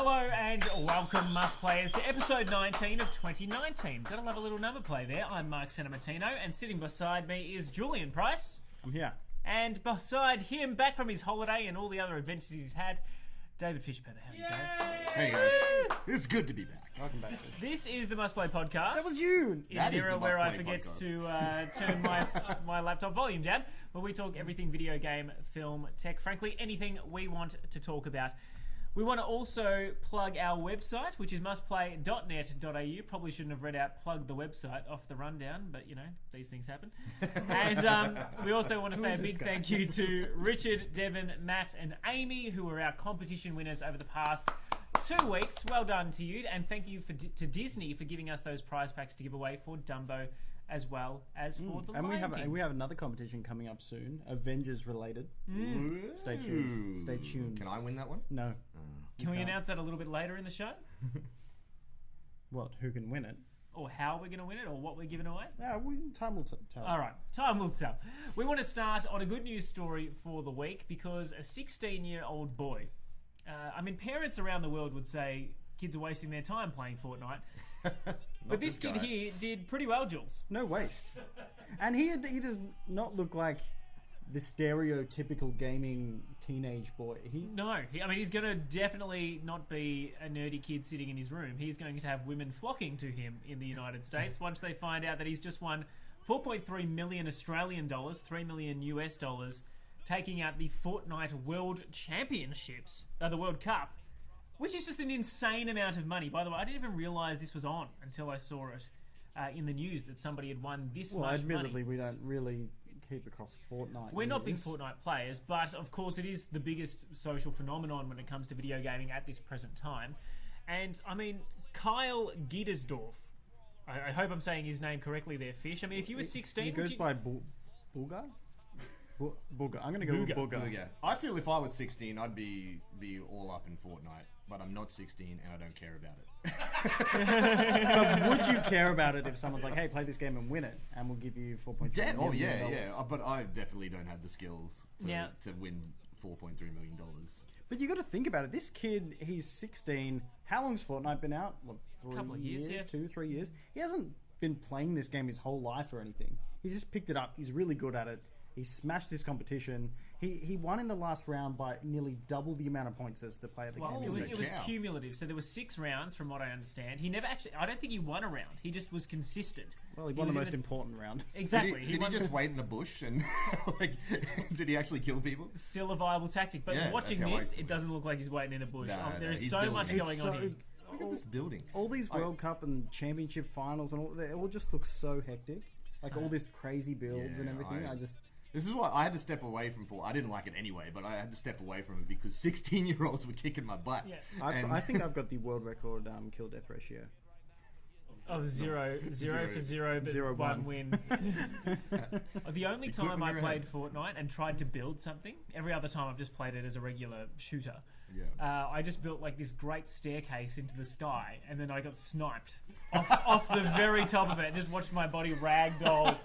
Hello and welcome, Must Players, to episode 19 of 2019. Gotta love a little number play there. I'm Mark Cinematino, and sitting beside me is Julian Price. I'm here. And beside him, back from his holiday and all the other adventures he's had, David Fishpeather. How are you, Dave? Hey guys, it's good to be back. Welcome back. This is the Must Play podcast. That was you! In an era where I forget to turn my laptop volume down, where we talk everything video game, film, tech, frankly, anything we want to talk about. We want to also plug our website, which is mustplay.net.au. Probably shouldn't have read out plug the website off the rundown, but you know, these things happen. And we also want to say a big thank you to Richard, Devon, Matt and Amy, who were our competition winners over the past 2 weeks. Well done to you, and thank you to Disney for giving us those prize packs to give away for Dumbo as well as for the Lion King. And we have another competition coming up soon, Avengers related. Stay tuned. Stay tuned. Can I win that one? No. Can we announce that a little bit later in the show? What? Who can win it? Or how we're going to win it, or what we're giving away? Yeah, time will tell. All right, time will tell. We want to start on a good news story for the week, because a 16-year-old boy, parents around the world would say kids are wasting their time playing Fortnite. But this kid here did pretty well, Jules. No waste. And he does not look like the stereotypical gaming teenage boy. He's going to definitely not be a nerdy kid sitting in his room. He's going to have women flocking to him in the United States once they find out that he's just won 4.3 million Australian dollars, $3 million US dollars, taking out the Fortnite World Championships, the World Cup, which is just an insane amount of money. By the way, I didn't even realise this was on until I saw it in the news that somebody had won this much money. Well, admittedly, we don't really keep across Fortnite. We're not big Fortnite players, but of course it is the biggest social phenomenon when it comes to video gaming at this present time. And, Kyle Giedersdorf, I hope I'm saying his name correctly there, Fish. If you were 16... He goes by Booga? Booga. I'm going to go with Booga. I feel if I was 16, I'd be all up in Fortnite, but I'm not 16 and I don't care about it. But would you care about it if someone's like, hey, play this game and win it, and we'll give you $4.3 million? Oh, yeah. But I definitely don't have the skills to win $4.3 million. But you got to think about it. This kid, he's 16. How long's Fortnite been out? What, 3 couple of years, 2, 3 years? He hasn't been playing this game his whole life or anything. He's just picked it up. He's really good at it. He smashed this competition. He won in the last round by nearly double the amount of points as the player that came in. It was cumulative. So there were 6 rounds, from what I understand. He never actually... I don't think he won a round. He just was consistent. Well, he won the most important round. Exactly. Did he just wait in a bush and... did he actually kill people? Still a viable tactic. But watching this, it doesn't look like he's waiting in a bush. There is so much going on here. Look at this building. All these World Cup and Championship finals and all... They all just look so hectic. Like all this crazy builds and everything. This is why I had to step away from Fortnite. I didn't like it anyway, but I had to step away from it because 16-year-olds were kicking my butt. Yeah. I think I've got the world record kill death ratio. Of zero for zero, but 1 win. The only time I played Fortnite and tried to build something, every other time I've just played it as a regular shooter. Yeah. I just built like this great staircase into the sky, and then I got sniped off the very top of it. And just watched my body ragdoll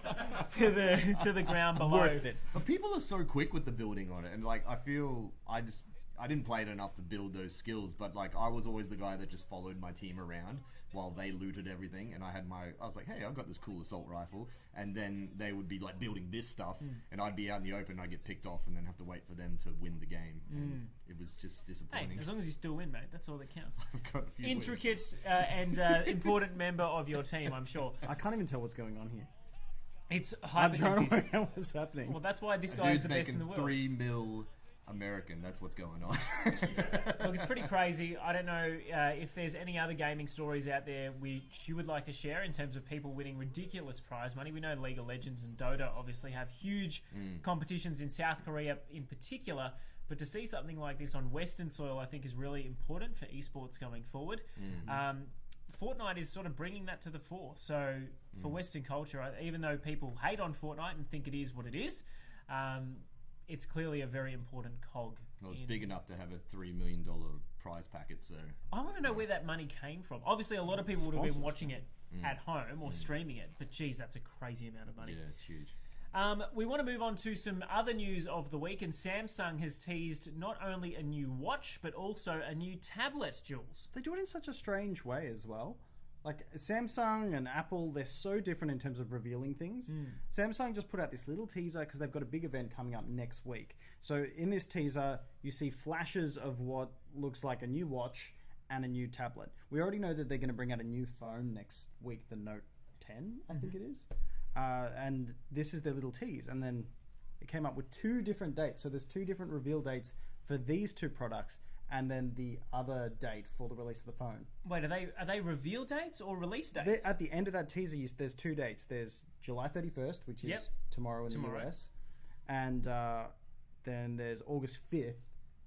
to the ground below. Worth it. But people are so quick with the building on it, and I feel I didn't play it enough to build those skills, but I was always the guy that just followed my team around while they looted everything, and I was like, hey, I've got this cool assault rifle, and then they would be building this stuff, and I'd be out in the open, I'd get picked off, and then have to wait for them to win the game. And it was just disappointing. Hey, as long as you still win, mate, that's all that counts. I've got a few intricate and important member of your team, I'm sure. I can't even tell what's going on here. It's I'm trying to work out what's happening. Well, that's why this guy is the best in the world. 3 mil American, that's what's going on. Look, it's pretty crazy. I don't know if there's any other gaming stories out there which you would like to share in terms of people winning ridiculous prize money. We know League of Legends and Dota obviously have huge competitions in South Korea in particular, but to see something like this on Western soil I think is really important for esports going forward. Fortnite is sort of bringing that to the fore. So for Western culture, even though people hate on Fortnite and think it is what it is, it's clearly a very important cog. Well, it's big enough to have a $3 million prize packet, so... I want to know where that money came from. Obviously, a lot of people would have been watching it at home or streaming it, but geez, that's a crazy amount of money. Yeah, it's huge. We want to move on to some other news of the week, and Samsung has teased not only a new watch, but also a new tablet, Jules. They do it in such a strange way as well. Like, Samsung and Apple, they're so different in terms of revealing things. Samsung just put out this little teaser because they've got a big event coming up next week. So in this teaser, you see flashes of what looks like a new watch and a new tablet. We already know that they're going to bring out a new phone next week, the Note 10, I think it is. And this is their little tease. And then it came up with 2 different dates. So there's 2 different reveal dates for these 2 products, and then the other date for the release of the phone. Wait, are they reveal dates or release dates? At the end of that teaser, there's 2 dates. There's July 31st, which is tomorrow in the US. And then there's August 5th,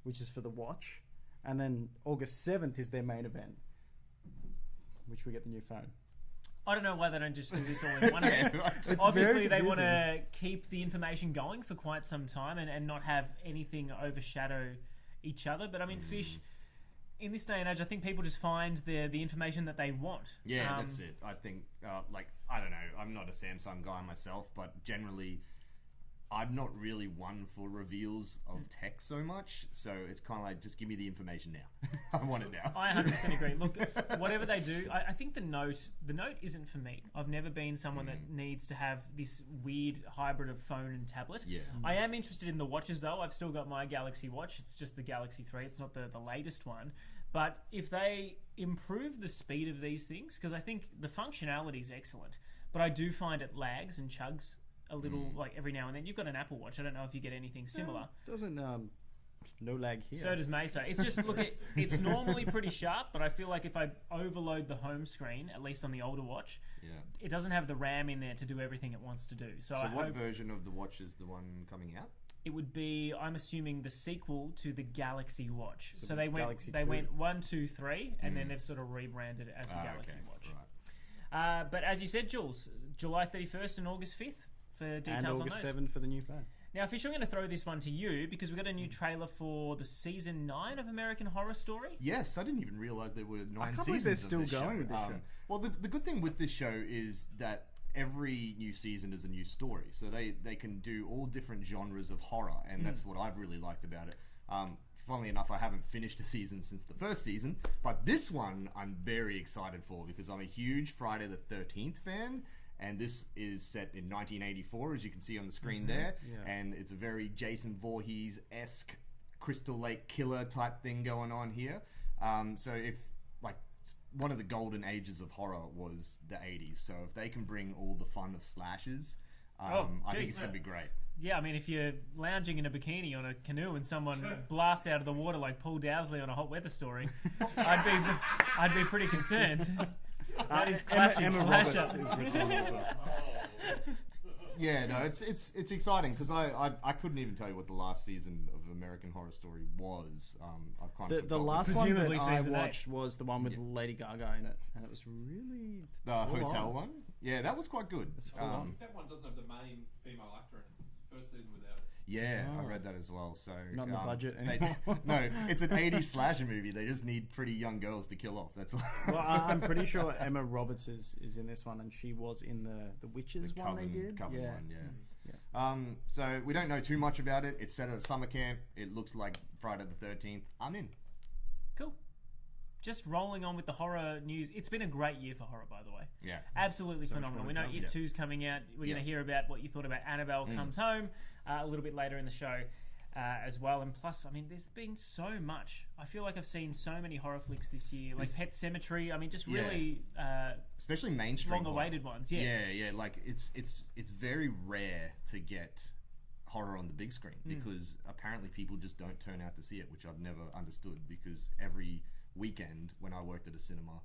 which is for the watch. And then August 7th is their main event, which we get the new phone. I don't know why they don't just do this all in one event. Obviously, they want to keep the information going for quite some time and not have anything overshadow each other. But I mean, Fish, in this day and age, I think people just find the information that they want. Yeah, that's it. I think, I don't know, I'm not a Samsung guy myself, but generally, I'm not really one for reveals of tech so much, so it's kind of like, just give me the information now. I want it now. I 100% agree. Look, whatever they do, I think the Note isn't for me. I've never been someone that needs to have this weird hybrid of phone and tablet. Yeah. I am interested in the watches though. I've still got my Galaxy Watch. It's just the Galaxy 3. It's not the latest one. But if they improve the speed of these things, because I think the functionality is excellent, but I do find it lags and chugs a little, like every now and then. You've got an Apple Watch. I don't know if you get anything similar. Doesn't no lag here. So does Mesa. It's just it's normally pretty sharp, but I feel like if I overload the home screen, at least on the older watch, it doesn't have the RAM in there to do everything it wants to do. So what version of the watch is the one coming out? It would be, I'm assuming, the sequel to the Galaxy Watch. So they Galaxy went 1, 2, 3, and then they've sort of rebranded it as the Galaxy Watch. Right. But as you said, Jules, July 31st and August 5th. For details and on August those. 7th for the new phone. Now, Fish, I'm going to throw this one to you because we've got a new trailer for the season 9 of American Horror Story. Yes, I didn't even realise there were 9 seasons they're still of this going show. with this show. Well, the good thing with this show is that every new season is a new story, so they can do all different genres of horror, and that's what I've really liked about it. Funnily enough, I haven't finished a season since the first season, but this one I'm very excited for because I'm a huge Friday the 13th fan. And this is set in 1984, as you can see on the screen there. Yeah. And it's a very Jason Voorhees-esque Crystal Lake Killer type thing going on here. So if, like, one of the golden ages of horror was the 80s. So if they can bring all the fun of slashes, I think it's going to be great. Yeah, I mean, if you're lounging in a bikini on a canoe and someone blasts out of the water like Paul Dowsley on a Hot Weather Story, I'd be pretty concerned. That is classic slasher. Is returned as well. Yeah, no, it's exciting because I couldn't even tell you what the last season of American Horror Story was. I've kind of the last one that Presumably I season 8. watched was the one with Lady Gaga in it, and it was really the hotel one. Yeah, that was quite good. That one doesn't have the main female actor in it. It's the first season without it. Yeah, I read that as well. So not in the budget anymore. No, it's an 80s slasher movie. They just need pretty young girls to kill off. That's all. Well, I'm pretty sure Emma Roberts is in this one, and she was in the Witches one they did. Coven one, yeah. So we don't know too much about it. It's set at a summer camp. It looks like Friday the 13th. I'm in. Cool. Just rolling on with the horror news. It's been a great year for horror, by the way. Yeah. Absolutely phenomenal. We know It 2's coming out. We're going to hear about what you thought about Annabelle Comes Home a little bit later in the show as well. And plus, I mean, there's been so much. I feel like I've seen so many horror flicks this year. Like Pet Sematary. I mean, just really... especially mainstream long-awaited ones. Yeah. Like, it's very rare to get horror on the big screen because apparently people just don't turn out to see it, which I've never understood because every weekend when I worked at a cinema,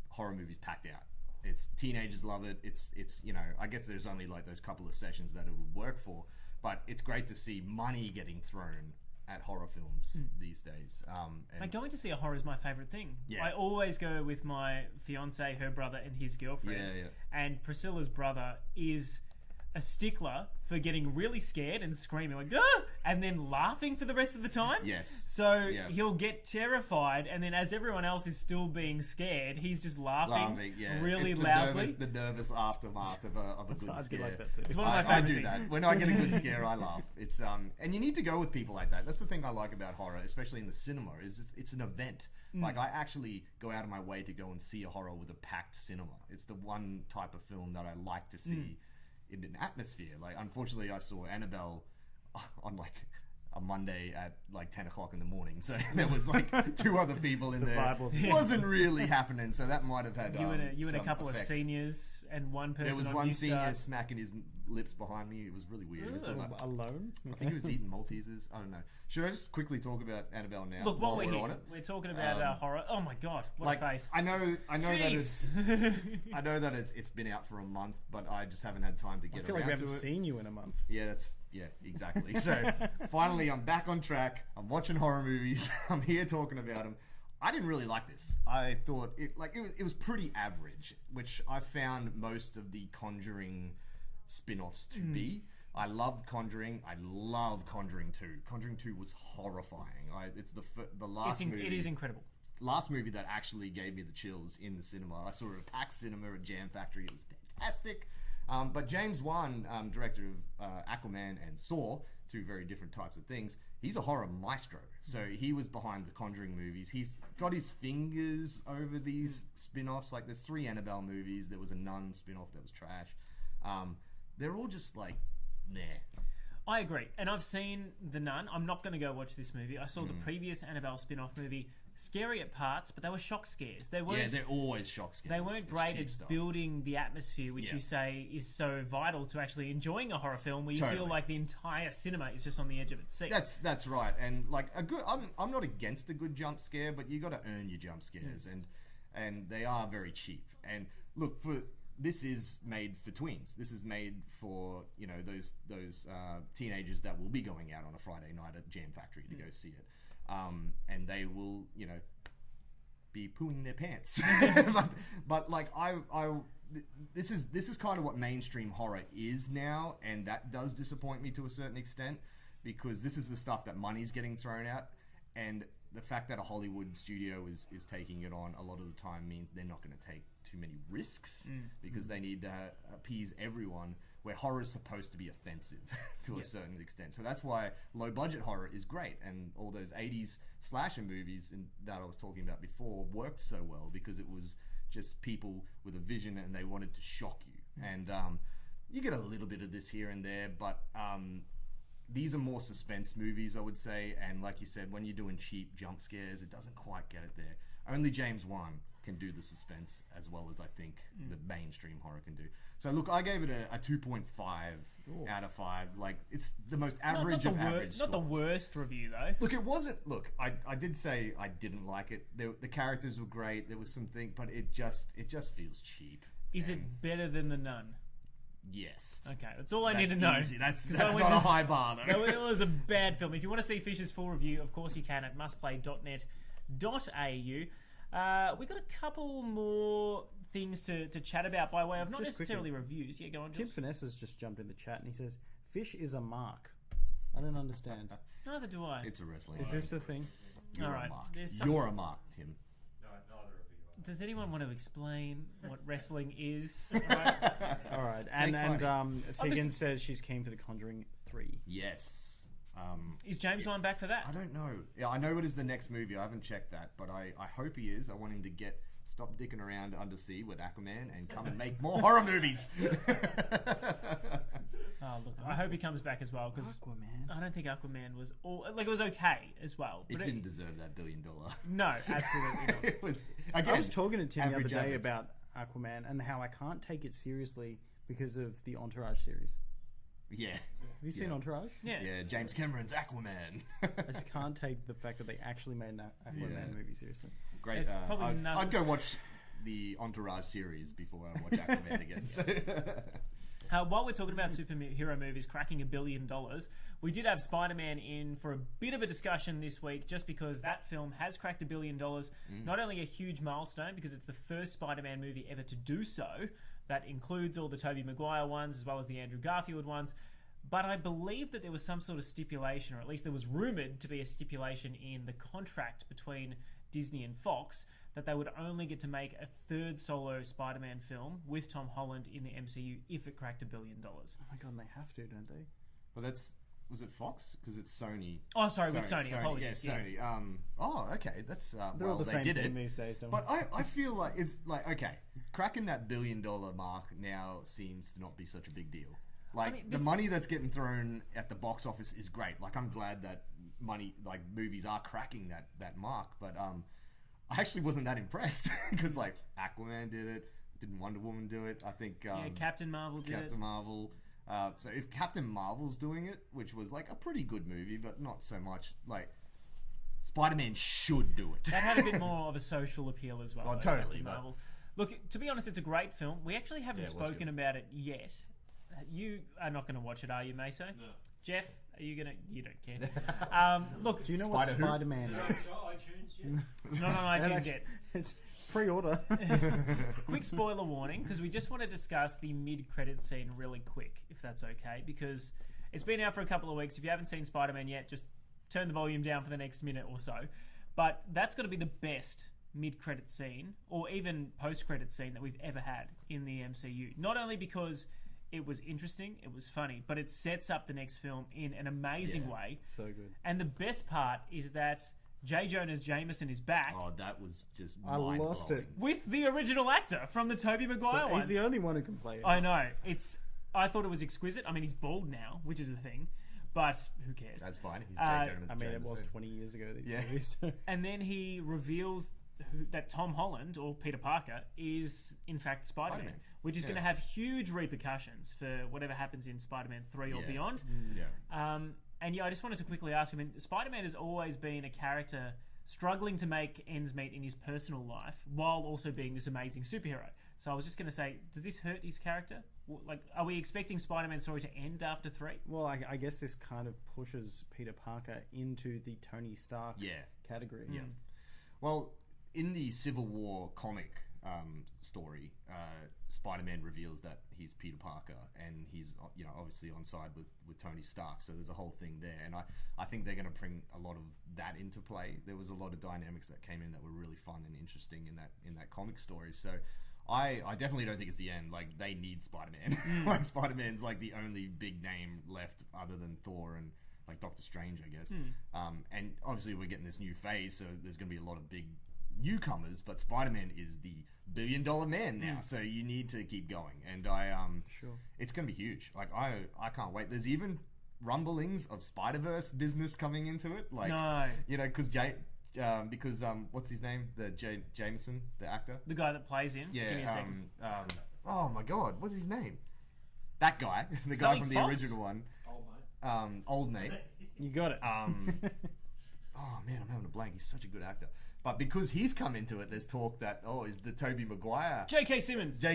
horror movies packed out. It's teenagers love it. It's I guess there's only like those couple of sessions that it would work for, but it's great to see money getting thrown at horror films these days. And going to see a horror is my favorite thing. Yeah. I always go with my fiance, her brother, and his girlfriend. Yeah. And Priscilla's brother is a stickler for getting really scared and screaming like, ah! and then laughing for the rest of the time. Yes. So he'll get terrified, and then as everyone else is still being scared, he's just laughing really loudly. The nervous aftermath of a good scare. Like that too. It's one of my favorite I do things. that. When I get a good scare, I laugh. It's and you need to go with people like that. That's the thing I like about horror, especially in the cinema, is it's an event. Like, I actually go out of my way to go and see a horror with a packed cinema. It's the one type of film that I like to see in an atmosphere. Like, unfortunately, I saw Annabelle on like a Monday at like 10 o'clock in the morning, so there was like 2 other people in there. It wasn't really happening, so that might have had you and a couple effects. of seniors and one person. There was on one New senior Star. smacking his lips behind me. It was really weird. He was doing that. Alone? I think he was eating Maltesers. I don't know. Should I just quickly talk about Annabelle now? Look, what while we're here, on it? we're talking about horror. Oh my god, what a face! I know that it's Jeez. I know that it's been out for a month, but I just haven't had time to get I feel around like we to haven't it. seen you in a month. Yeah, exactly. So finally, I'm back on track. I'm watching horror movies. I'm here talking about them. I didn't really like this. I thought it was pretty average, which I found most of the Conjuring spin-offs to be. I loved Conjuring. I love Conjuring 2. Conjuring 2 was horrifying. It's the last movie. It is incredible. Last movie that actually gave me the chills in the cinema. I saw it at Pax Cinema at Jam Factory. It was fantastic. But James Wan, director of Aquaman and Saw, 2 very different types of things, he's a horror maestro. So he was behind the Conjuring movies. He's got his fingers over these spin-offs. Like, there's 3 Annabelle movies. There was a Nun spin-off that was trash. They're all just like, nah. I agree, and I've seen The Nun. I'm not going to go watch this movie. I saw the previous Annabelle spin-off movie. Scary at parts, but they were shock scares. They weren't. Yeah, they're always shock scares. They weren't It's great cheap at stuff. building the atmosphere, which you say is so vital to actually enjoying a horror film, where you feel like the entire cinema is just on the edge of its seat. That's right, and like a good. I'm not against a good jump scare, but you got to earn your jump scares, and they are very cheap. And look, this is made for tweens. This is made for those teenagers that will be going out on a Friday night at Jam Factory to go see it, and they will be pooing their pants. but like this is kind of what mainstream horror is now, and that does disappoint me to a certain extent, because this is the stuff that money's getting thrown at, and the fact that a Hollywood studio is taking it on a lot of the time means they're not going to take too many risks, because they need to appease everyone, where horror is supposed to be offensive to a certain extent. So that's why low budget horror is great, and all those 80s slasher movies that I was talking about before worked so well, because it was just people with a vision and they wanted to shock you. And you get a little bit of this here and there, but these are more suspense movies, I would say, and like you said, when you're doing cheap jump scares, it doesn't quite get it there. Only James Wan can do the suspense as well as I think the mainstream horror can do. So look, I gave it a 2.5 out of 5. Like, it's the most average of average. Not the worst review though. Look, it wasn't. Look, I did say I didn't like it. The characters were great. There was something, but it just feels cheap. Is it better than The Nun? Yes. Okay, that's all I need to know. Easy. That's not a high bar, though. No, it was a bad film. If you want to see Fish's full review, of course you can at mustplay.net.au. We got a couple more things to chat about by way of not Just necessarily reviews. Yeah, go on, Tim Jules. Finesse has just jumped in the chat and he says, "Fish is a mark." I don't understand. Neither do I. It's a wrestling. Is this the thing? You're All a right, mark. there's some- You're a mark, Tim. No, neither of you are. Does anyone want to explain what wrestling is? All right. And fighting. Tegan says she's keen for The Conjuring 3. Yes. Is James Wan back for that? I don't know. Yeah, I know it is the next movie. I haven't checked that, but I hope he is. I want him to stop dicking around undersea with Aquaman and come and make more horror movies. Oh, look, I hope he comes back as well, because Aquaman. I don't think Aquaman was it was okay as well. It But didn't deserve that $1 billion. No, absolutely not. It was. I Again, was talking to Tim the other average, day average. about Aquaman and how I can't take it seriously because of the Entourage series. Yeah. Have you seen Entourage? Yeah. Yeah, James Cameron's Aquaman. I just can't take the fact that they actually made an Aquaman movie seriously. Great. Probably none I'd of go us- watch the Entourage series before I watch Aquaman again. So. While we're talking about superhero movies cracking $1 billion, we did have Spider-Man in for a bit of a discussion this week, just because that film has cracked $1 billion. Not only a huge milestone, because it's the first Spider-Man movie ever to do so. That includes all the Tobey Maguire ones, as well as the Andrew Garfield ones. But I believe that there was some sort of stipulation, or at least there was rumoured to be a stipulation in the contract between Disney and Fox, that they would only get to make a third solo Spider-Man film with Tom Holland in the MCU if it cracked $1 billion. Oh my god, and they have to, don't they? Well, was it Fox? Because it's Sony. Oh, sorry, with Sony. Apologies. Yeah, Sony. Okay, that's They're all the same they did thing it these days, don't But I feel like it's like, okay, cracking that $1 billion mark now seems to not be such a big deal. Like, the money that's getting thrown at the box office is great. Like, I'm glad that movies are cracking that mark. But I actually wasn't that impressed because like Aquaman did it, didn't Wonder Woman do it? I think Captain Marvel did it. Captain Marvel. So if Captain Marvel's doing it, which was like a pretty good movie, but not so much, like Spider-Man should do it. That had a bit more of a social appeal as well. Oh, though, totally. Captain Marvel. Look, to be honest, it's a great film. We actually haven't spoken about it yet. You are not going to watch it, are you, Meso? No. Jeff, are you going to? You don't care. Look, Do you know what Spider-Man is? it's not on iTunes yet. It's pre-order. Quick spoiler warning, because we just want to discuss the mid-credit scene really quick, if that's okay, because it's been out for a couple of weeks. If you haven't seen Spider-Man yet, just turn the volume down for the next minute or so. But that's got to be the best mid-credit scene, or even post-credit scene that we've ever had in the MCU. Not only because it was interesting, it was funny, but it sets up the next film in an amazing way. So good. And the best part is that J. Jonah Jameson is back. Oh, that was just I lost it. With the original actor from the Tobey Maguire ones. He's the only one who can play it. I know. I thought it was exquisite. I mean, he's bald now, which is the thing, but who cares? That's fine. He's J. It was 20 years ago. Yeah. And then he reveals that Tom Holland, or Peter Parker, is in fact Spider-Man, which is going to have huge repercussions for whatever happens in Spider-Man 3 or beyond. And I just wanted to quickly ask him, Spider-Man has always been a character struggling to make ends meet in his personal life while also being this amazing superhero. So I was just going to say, does this hurt his character? Like, are we expecting Spider-Man's story to end after 3? Well, I guess this kind of pushes Peter Parker into the Tony Stark category. Yeah. Well, in the Civil War comic story, Spider-Man reveals that he's Peter Parker, and he's obviously on side with Tony Stark. So there's a whole thing there, and I think they're going to bring a lot of that into play. There was a lot of dynamics that came in that were really fun and interesting in that comic story. So I definitely don't think it's the end. Like, they need Spider-Man. Like, Spider-Man's like the only big name left other than Thor and like Doctor Strange, I guess. And obviously we're getting this new phase, so there's going to be a lot of big newcomers, but Spider-Man is the $1 billion man now, so you need to keep going. And it's going to be huge. Like, I can't wait. There's even rumblings of Spider-Verse business coming into it. Like, because what's his name? Jameson, the actor, the guy that plays him. Yeah. Give me a second. Oh my God, what's his name? That guy, the Something guy from Fox? the original one. Old mate. You got it. Oh man, I'm having a blank. He's such a good actor. But because he's come into it, there's talk that, is the Tobey Maguire... J.K. Simmons, there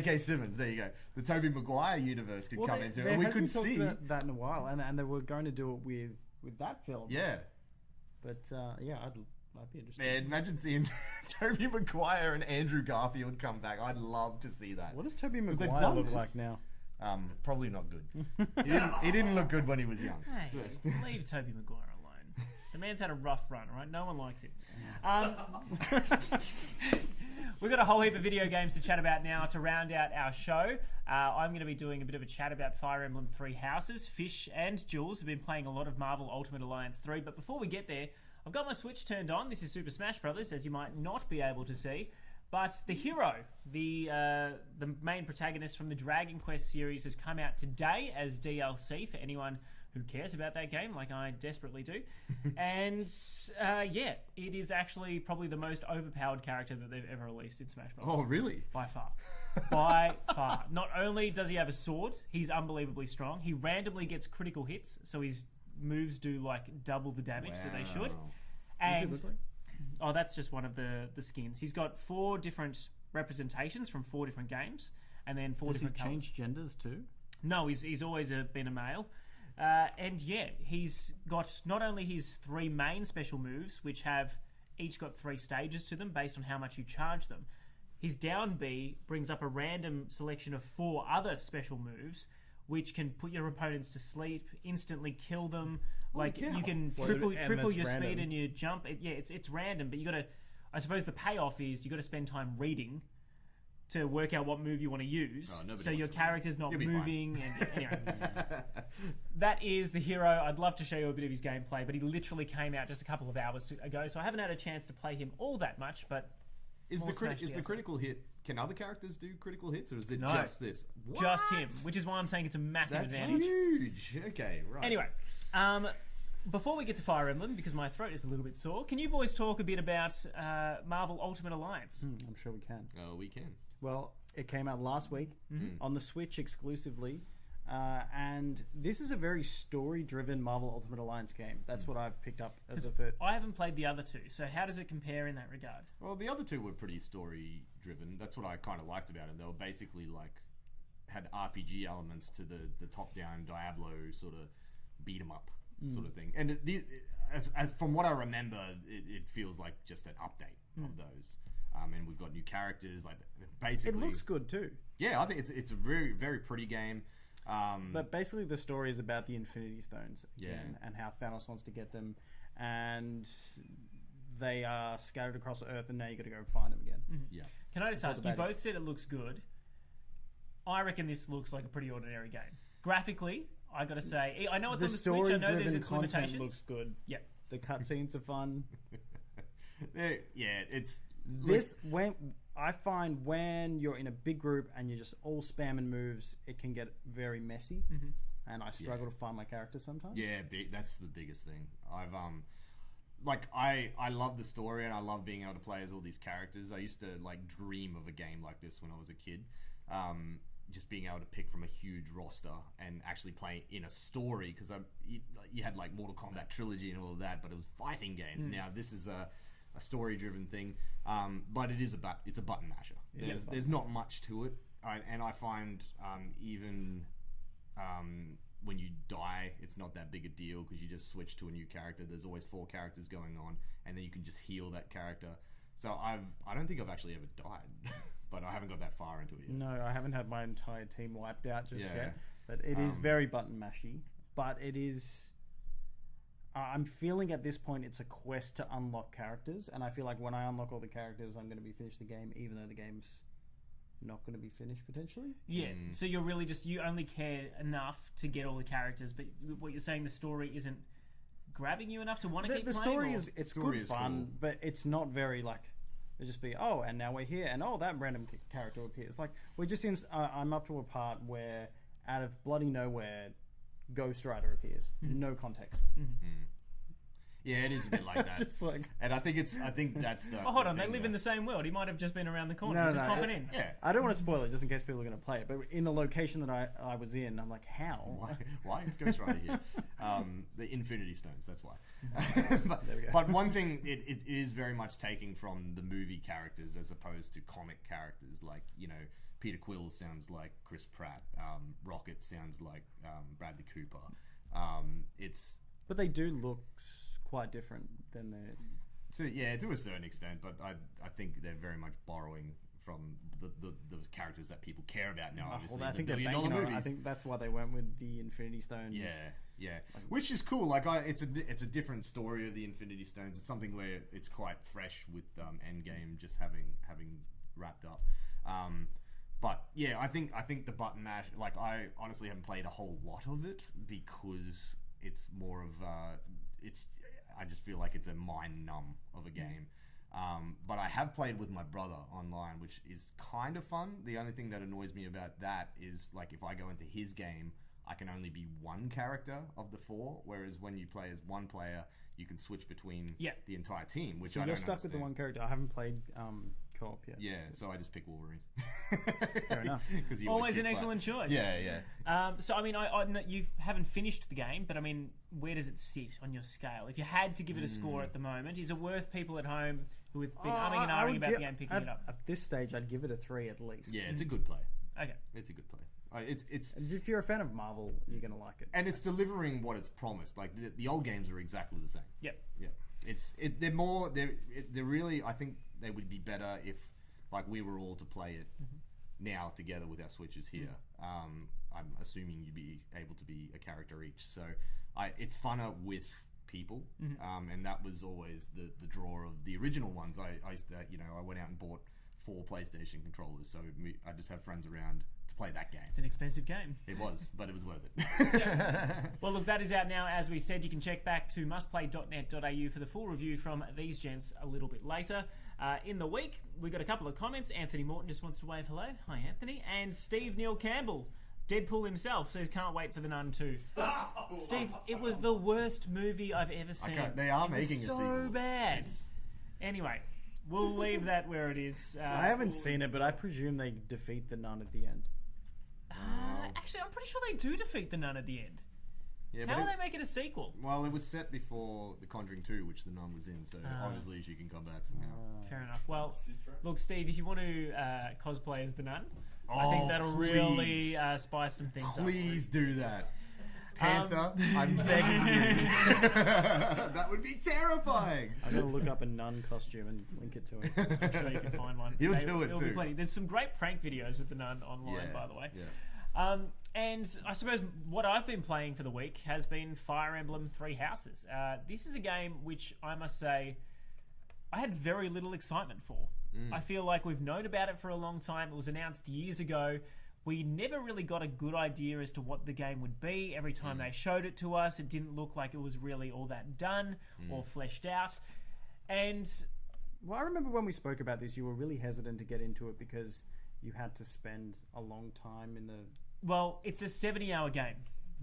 you go. The Tobey Maguire universe could come into it. And we could see... about that in a while, and they were going to do it with that film. Yeah. But, I'd be interested. Man, imagine seeing Tobey Maguire and Andrew Garfield come back. I'd love to see that. What does Tobey Maguire look like now? Probably not good. He didn't look good when he was young. Hey, leave Tobey Maguire alone. The man's had a rough run, right? No one likes him. We've got a whole heap of video games to chat about now to round out our show. I'm going to be doing a bit of a chat about Fire Emblem 3 Houses. Fish and Jules have been playing a lot of Marvel Ultimate Alliance 3, but before we get there, I've got my Switch turned on. This is Super Smash Brothers, as you might not be able to see. But the hero, the main protagonist from the Dragon Quest series, has come out today as DLC for anyone who cares about that game, like I desperately do. And it is actually probably the most overpowered character that they've ever released in Smash Bros. Oh, really? By far. By far. Not only does he have a sword, he's unbelievably strong. He randomly gets critical hits, so his moves do like double the damage that they should. And what does it look like? Oh, that's just one of the skins. He's got 4 different representations from 4 different games, and then 4 different Does he change colours. genders too? No, he's always been a male. He's got not only his 3 main special moves, which have each got 3 stages to them based on how much you charge them. His down B brings up a random selection of 4 other special moves, which can put your opponents to sleep, instantly kill them. Like cow. you can Well, triple and your that's speed random. and your jump. It's random, but you got to. I suppose the payoff is you got to spend time reading to work out what move you want to use, nobody so wants your to read. character's not You'll be fine. moving. And anyway, that is the hero. I'd love to show you a bit of his gameplay, but he literally came out just a couple of hours ago, so I haven't had a chance to play him all that much. But Is more Smash the DLC. critical hit? Can other characters do critical hits, or is it No. just this? just What? him, which is why I'm saying it's a massive That's advantage. huge. Okay, right. Anyway, before we get to Fire Emblem, because my throat is a little bit sore, can you boys talk a bit about Marvel Ultimate Alliance? I'm sure we can. Oh, we can. Well, it came out last week on the Switch exclusively. And this is a very story-driven Marvel Ultimate Alliance game. That's what I've picked up as of it. I haven't played the other two, so how does it compare in that regard? Well, the other two were pretty story-driven. That's what I kind of liked about it. They were basically like had RPG elements to the top-down Diablo sort of beat 'em up sort of thing. And as from what I remember, it feels like just an update of those. And we've got new characters. Like basically, It looks good too. Yeah, I think it's a very very pretty game. But basically, the story is about the Infinity Stones again, Yeah. and how Thanos wants to get them, and they are scattered across Earth, and now you got to go find them again. Yeah. Can I just That's ask, what you the bad both said it looks good. I reckon this looks like a pretty ordinary game. Graphically, I got to say, I know it's The on the Switch, I know there's story-driven its content limitations. looks good. Yeah. The cutscenes are fun. Yeah, it's This when I find when you're in a big group and you're just all spamming moves, it can get very messy, and I struggle to find my character sometimes. Yeah, that's the biggest thing. I've like I love the story and I love being able to play as all these characters. I used to like dream of a game like this when I was a kid. Just being able to pick from a huge roster and actually play in a story, because you had like Mortal Kombat Trilogy and all of that, but it was fighting games. Now this is a story-driven thing, but it's a button masher. There's not much to it, and I find even when you die, it's not that big a deal because you just switch to a new character. There's always 4 characters going on, and then you can just heal that character. So I don't think I've actually ever died, but I haven't got that far into it yet. No, I haven't had my entire team wiped out just Yeah. yet. But it is very button mashy. But it is. I'm feeling at this point it's a quest to unlock characters, and I feel like when I unlock all the characters, I'm going to be finished the game, even though the game's not going to be finished potentially. Yeah, so you're really you only care enough to get all the characters, but what you're saying, the story isn't grabbing you enough to want to keep The playing? story or- is it's Story good is fun, cool. but it's not very like. It'll just be and now we're here, and that random character appears. Like we're just in. I'm up to a part where out of bloody nowhere, Ghost Rider appears. No context. Yeah, it is a bit like that. Just like And I think that's the. Oh, hold on, they live in the same world. He might have just been around the corner. No, He's just no, popping in. Yeah. I don't want to spoil it just in case people are going to play it. But in the location that I was in, I'm like, how? Why is Ghost Rider here? The Infinity Stones, that's why. but, There we go. but one thing, it is very much taking from the movie characters as opposed to comic characters. Like, Peter Quill sounds like Chris Pratt. Rocket sounds like Bradley Cooper. But they do look quite different than they're. To a certain extent, but I think they're very much borrowing from the characters that people care about now. Obviously, Well, I think the they're billion-dollar banking on it. I movies. think that's why they went with the Infinity Stone. Yeah, which is cool. Like, it's a different story of the Infinity Stones. It's something where it's quite fresh with Endgame just having wrapped up. But yeah, I think the button mash. Like, I honestly haven't played a whole lot of it because it's more of I just feel like it's a mind numb of a game. But I have played with my brother online, which is kind of fun. The only thing that annoys me about that is, like, if I go into his game, I can only be one character of the 4, whereas when you play as one player, you can switch between the entire team, which So I you're don't stuck with the understand. one character. I haven't played co-op yet. Yeah, so I just pick Wolverine. Fair enough. 'Cause he Always an kicks excellent butt. choice. Yeah. So, I mean, I know you haven't finished the game, but I mean, where does it sit on your scale? If you had to give it a score at the moment, is it worth people at home who have been umming and I ahhing would about gi- the game picking at, it up? At this stage, I'd give it a 3 at least. Yeah, it's a good play. Okay. It's a good play. It's And if you're a fan of Marvel, you're gonna like it. and it's delivering what it's promised. Like the old games are exactly the same. Yep. Yeah, they're really. I think they would be better if like we were all to play it now together with our switches here. I'm assuming you'd be able to be a character each. So it's funner with people, and that was always the draw of the original ones. I used to, I went out and bought 4 PlayStation controllers, so I just have friends around to play that game. It's an expensive game. It was, but it was worth it. Well, look, that is out now. As we said, you can check back to mustplay.net.au for the full review from these gents a little bit later. In the week, we got a couple of comments. Anthony Morton just wants to wave hello. Hi, Anthony. And Steve Neil Campbell, Deadpool himself, says can't wait for The Nun 2. Steve, it was the worst movie I've ever seen. They are making a sequel. So bad. Anyway, we'll leave that where it is. I haven't seen it, but I presume they defeat the nun at the end. Actually, I'm pretty sure they do defeat the nun at the end. Yeah, How will they make it a sequel? Well, it was set before The Conjuring 2, which the nun was in, so obviously she can come back somehow. Fair enough. Well, look, Steve, if you want to cosplay as the nun, I Oh, think that'll please. really spice some things up. Please do that. Panther, I'm begging you. That would be terrifying. I'm going to look up a nun costume and link it to it. I'm sure you can find one. He'll do it There'll too. be plenty. There's some great prank videos with the nun online, by the way. Yeah. And I suppose what I've been playing for the week has been Fire Emblem 3 Houses. This is a game which I must say I had very little excitement for. I feel like we've known about it for a long time. It was announced years ago. We never really got a good idea as to what the game would be. Every time they showed it to us, it didn't look like it was really all that done or fleshed out. And Well, I remember when we spoke about this, you were really hesitant to get into it because you had to spend a long time in the... Well, it's a 70-hour game,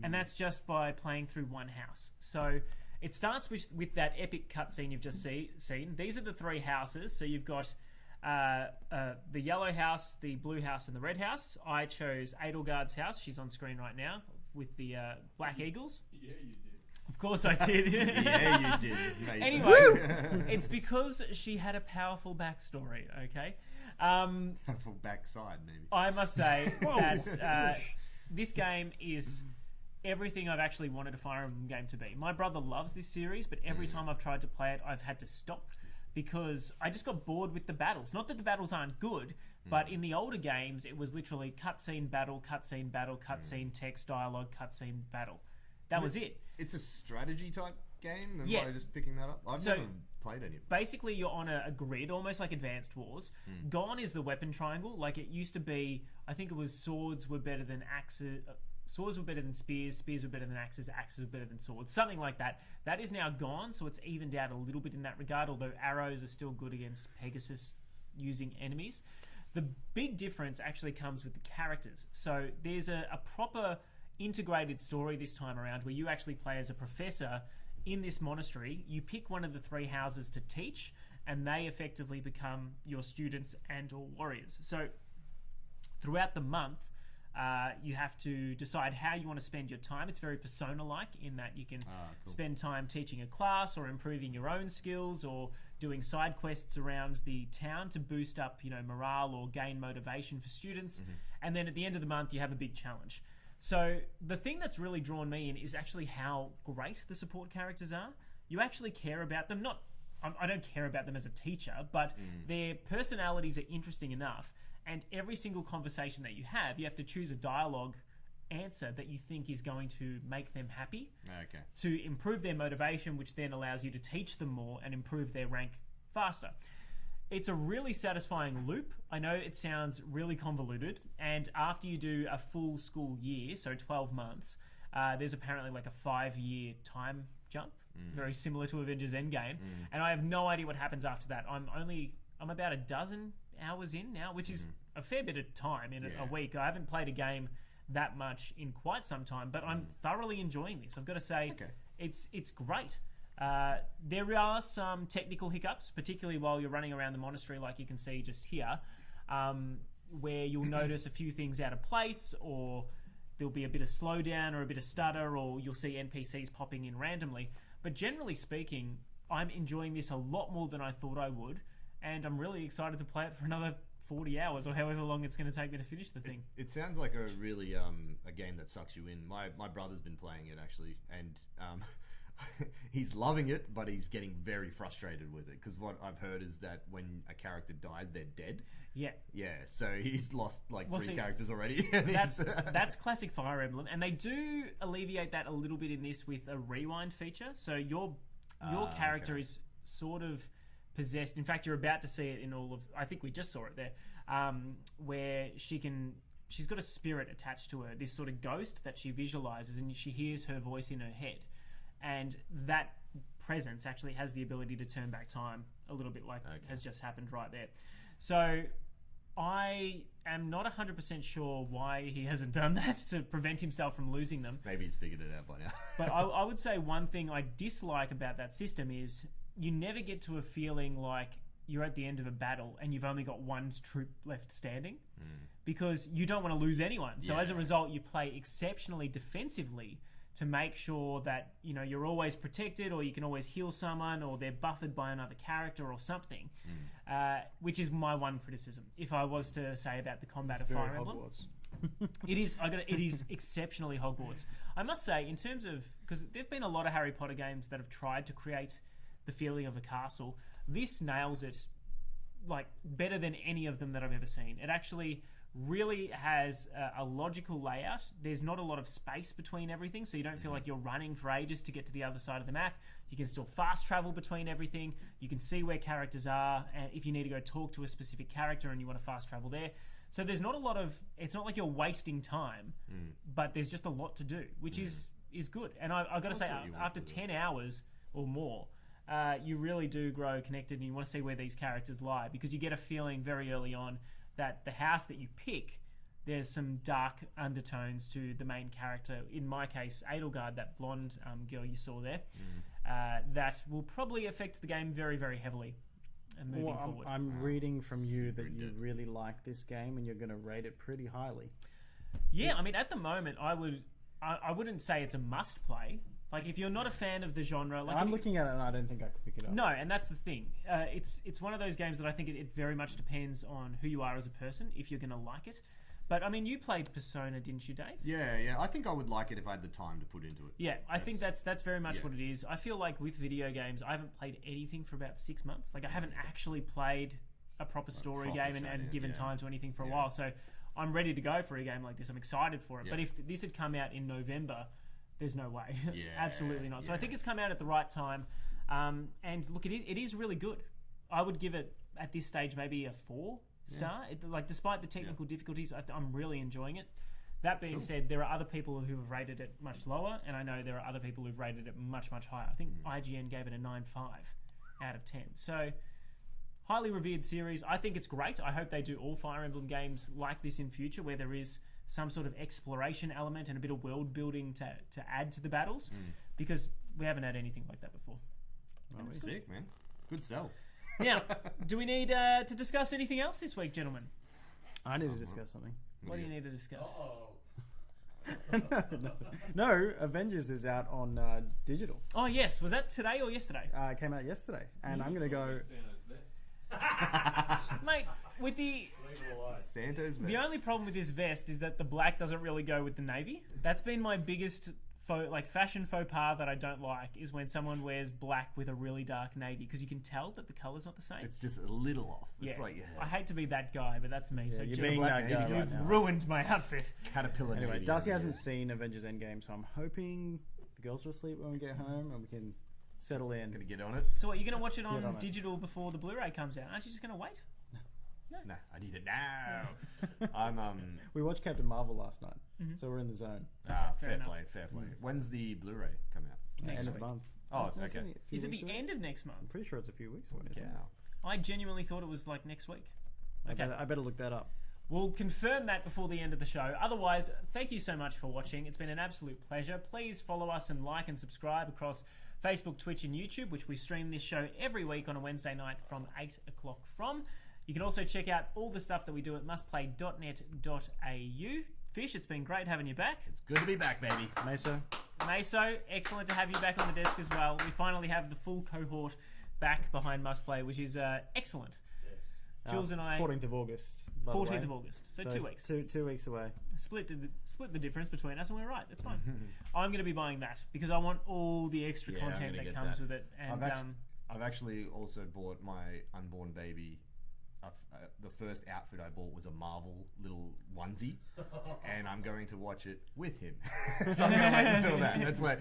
and that's just by playing through one house. So it starts with that epic cutscene you've just seen. These are the 3 houses. So you've got the yellow house, the blue house, and the red house. I chose Edelgard's house. She's on screen right now with the black eagles. Yeah, you did. Of course I did. Yeah, you did. Mate. Anyway, it's because she had a powerful backstory, okay? For backside, maybe. I must say that this game is everything I've actually wanted a Fire Emblem game to be. My brother loves this series, but every time I've tried to play it, I've had to stop because I just got bored with the battles. Not that the battles aren't good, but in the older games, it was literally cutscene, battle, cutscene, battle, cutscene, text, dialogue, cutscene, battle. That was it. It's a strategy type game? Am Yeah. I just picking that up? I've So- never played any of it. Basically, you're on a grid, almost like Advanced Wars. Gone is the weapon triangle. Like it used to be, I think it was swords were better than axes. Swords were better than spears. Spears were better than axes. Axes were better than swords. Something like that. That is now gone, so it's evened out a little bit in that regard, although arrows are still good against Pegasus using enemies. The big difference actually comes with the characters. So there's a proper integrated story this time around where you actually play as a professor in this monastery. You pick one of the 3 houses to teach, and they effectively become your students and or warriors. So throughout the month, you have to decide how you want to spend your time. It's very Persona-like in that you can spend time teaching a class or improving your own skills or doing side quests around the town to boost up, morale or gain motivation for students. And then at the end of the month, you have a big challenge. So the thing that's really drawn me in is actually how great the support characters are. You actually care about them. I don't care about them as a teacher, but their personalities are interesting enough. And every single conversation that you have to choose a dialogue answer that you think is going to make them happy. Okay. To improve their motivation, which then allows you to teach them more and improve their rank faster. It's a really satisfying loop. I know it sounds really convoluted, and after you do a full school year, so 12 months, there's apparently like a 5-year time jump, very similar to Avengers Endgame, and I have no idea what happens after that. I'm about a dozen hours in now, which is a fair bit of time in a week. I haven't played a game that much in quite some time, but I'm thoroughly enjoying this. I've got to say, it's great. There are some technical hiccups, particularly while you're running around the monastery, like you can see just here, where you'll notice a few things out of place, or there'll be a bit of slowdown or a bit of stutter, or you'll see NPCs popping in randomly. But generally speaking, I'm enjoying this a lot more than I thought I would, and I'm really excited to play it for another 40 hours or however long it's going to take me to finish the thing. It sounds like a really a game that sucks you in. My brother's been playing it actually, and he's loving it, but he's getting very frustrated with it because what I've heard is that when a character dies, they're dead. Yeah. Yeah, so he's lost like three see, characters already. That's classic Fire Emblem, and they do alleviate that a little bit in this with a rewind feature. So your character is sort of possessed. In fact, you're about to see it in all of. I think we just saw it there, where she's got a spirit attached to her, this sort of ghost that she visualizes, and she hears her voice in her head, and that presence actually has the ability to turn back time a little bit, like has just happened right there. So I am not 100% sure why he hasn't done that to prevent himself from losing them. Maybe he's figured it out by now. But I would say one thing I dislike about that system is you never get to a feeling like you're at the end of a battle and you've only got one troop left standing because you don't want to lose anyone. So as a result, you play exceptionally defensively to make sure that you're always protected, or you can always heal someone, or they're buffered by another character or something, which is my one criticism. If I was to say about the combat of Fire Emblem, it is exceptionally Hogwarts. I must say, in terms of, because there've been a lot of Harry Potter games that have tried to create the feeling of a castle, this nails it like better than any of them that I've ever seen. It actually really has a logical layout. There's not a lot of space between everything, so you don't feel like you're running for ages to get to the other side of the map. You can still fast travel between everything. You can see where characters are, and if you need to go talk to a specific character and you want to fast travel there. So there's not a lot of, it's not like you're wasting time, but there's just a lot to do, which is good. And I've got to say, after 10 hours or more, you really do grow connected, and you want to see where these characters lie, because you get a feeling very early on that the house that you pick, there's some dark undertones to the main character. In my case, Edelgard, that blonde girl you saw there, that will probably affect the game very, very heavily moving forward. I'm reading from you that you really like this game and you're going to rate it pretty highly. Yeah, I mean, at the moment, I wouldn't say it's a must play. Like, if you're not a fan of the genre... like I'm looking at it and I don't think I could pick it up. No, and that's the thing. It's one of those games that I think it very much depends on who you are as a person, if you're going to like it. But, I mean, you played Persona, didn't you, Dave? Yeah. I think I would like it if I had the time to put into it. Yeah, I think that's very much what it is. I feel like with video games, I haven't played anything for about 6 months. Like, I haven't actually played a proper story game and given time to anything for a while. So, I'm ready to go for a game like this. I'm excited for it. But if this had come out in November... there's no way. Absolutely not. So I think it's come out at the right time. And look, it is really good. I would give it, at this stage, maybe a 4-star. Despite the technical difficulties, I'm really enjoying it. That being said, there are other people who have rated it much lower, and I know there are other people who've rated it much, much higher. I think IGN gave it a 9.5 out of 10. So, highly revered series. I think it's great. I hope they do all Fire Emblem games like this in future, where there is some sort of exploration element and a bit of world building to add to the battles, because we haven't had anything like that before. Oh, sick, man. Good sell. Now, do we need to discuss anything else this week, gentlemen? I need to discuss something. What do you need to discuss? No, Avengers is out on digital. Oh, yes. Was that today or yesterday? It came out yesterday, and I'm going to go... Mate, with Santa's vest. the only problem with this vest is that the black doesn't really go with the navy. That's been my biggest fashion faux pas that I don't like, is when someone wears black with a really dark navy, because you can tell that the colour's not the same. It's just a little off. It's like, I hate to be that guy, but that's me. So you're being that guy right you've now. ruined my outfit. Caterpillar Anyway, navy Darcy over hasn't here. seen Avengers Endgame, so I'm hoping the girls are asleep when we get home and we can settle in. Gonna get on it? So what, you're going to watch it on on it. digital before the Blu-ray comes out? Aren't you just going to wait? Nah, I need it now. I'm We watched Captain Marvel last night, so we're in the zone. fair enough. play. When's the Blu-ray come out? Next End of week. the month. Oh, it's No, okay. only a few Is it weeks the away. end of next month? I'm pretty sure it's a few weeks away. Yeah. I genuinely thought it was like next week. Okay. I better look that up. We'll confirm that before the end of the show. Otherwise, thank you so much for watching. It's been an absolute pleasure. Please follow us and like and subscribe across Facebook, Twitch and YouTube, which we stream this show every week on a Wednesday night from 8 o'clock from. You can also check out all the stuff that we do at mustplay.net.au. Fish, it's been great having you back. It's good to be back, baby. Meso? Meso, excellent to have you back on the desk as well. We finally have the full cohort back behind Must Play, which is excellent. Jules and I... 14th of August. by the 14th way. of August. So 2 weeks. 2 weeks away. Split the difference between us, and we're right. That's fine. I'm going to be buying that because I want all the extra Yeah, I'm content gonna that get comes that. with it. And I've actually also bought my unborn baby. The first outfit I bought was a Marvel little onesie, and I'm going to watch it with him. So I'm going to wait until that. That's like,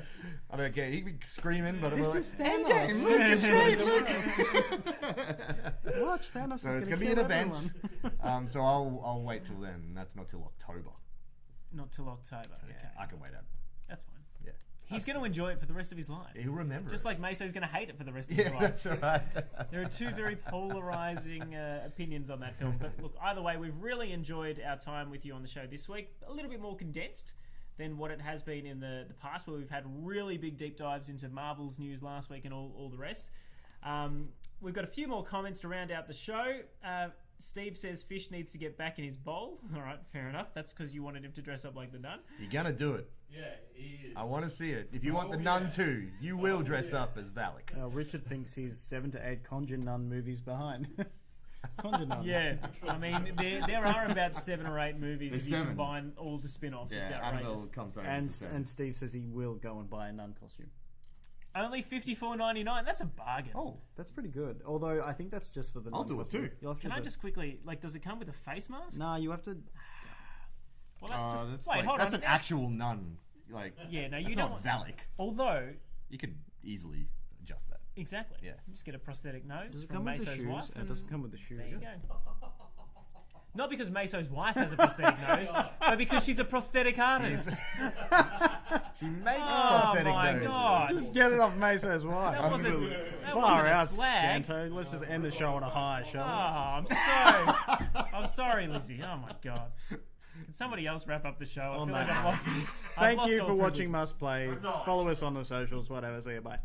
I don't care. He'd be screaming, but This I'm is like, Thanos. "Endgame, look, it's great, look." Watch Thanos. So it's going to be an event. So I'll wait till then. And that's not till October. not till October. Yeah, Okay, I can wait out. that's fine. Yeah, He's going to enjoy it for the rest of his life. he'll remember. Just it. like Meso's going to hate it for the rest of his Yeah, life. that's right. There are two very polarizing opinions on that film. But look, either way, we've really enjoyed our time with you on the show this week. A little bit more condensed than what it has been in the past, where we've had really big deep dives into Marvel's news last week and all the rest. We've got a few more comments to round out the show. Steve says Fish needs to get back in his bowl. All right, fair enough. That's because you wanted him to dress up like the nun. You're gonna do it. Yeah, he is. I want to see it. If you want the nun too, you will dress up as Valak. Richard thinks he's 7 to 8 Conjure Nun movies behind. Conjure Nun. Yeah, I mean, there are about 7 or 8 movies There's if you 7. combine all the spin-offs. It's Yeah, outrageous. Annabelle comes over And as a 7. and Steve says he will go and buy a nun costume. Only $54.99. That's a bargain. Oh, That's pretty good. Although I think that's just for the I'll nun do it costume. too. You'll have to Can I do- just quickly, does it come with a face mask? Nah, you have to. Well, that's just... that's Wait, like, hold that's on. an actual nun. Like, Yeah, no, that's you not don't... Valak. Although, You could easily adjust that. exactly. Yeah. Just get a prosthetic nose Does it from come with the Meso's shoes? wife. It doesn't come with the shoes. There you go. Not because Meso's wife has a prosthetic nose, but because she's a prosthetic artist. She makes Oh prosthetic my noses. God. Just get it off Meso's wife. That wasn't Far a out, slag. Santo. Let's just end the show on a high, shall we? Oh, I'm sorry, Lizzie. Oh my God. Can somebody else wrap up the show? I feel like that I've lost. I've Thank lost you all for watching privileges. Must Play. Follow us on the socials, whatever. See you, bye.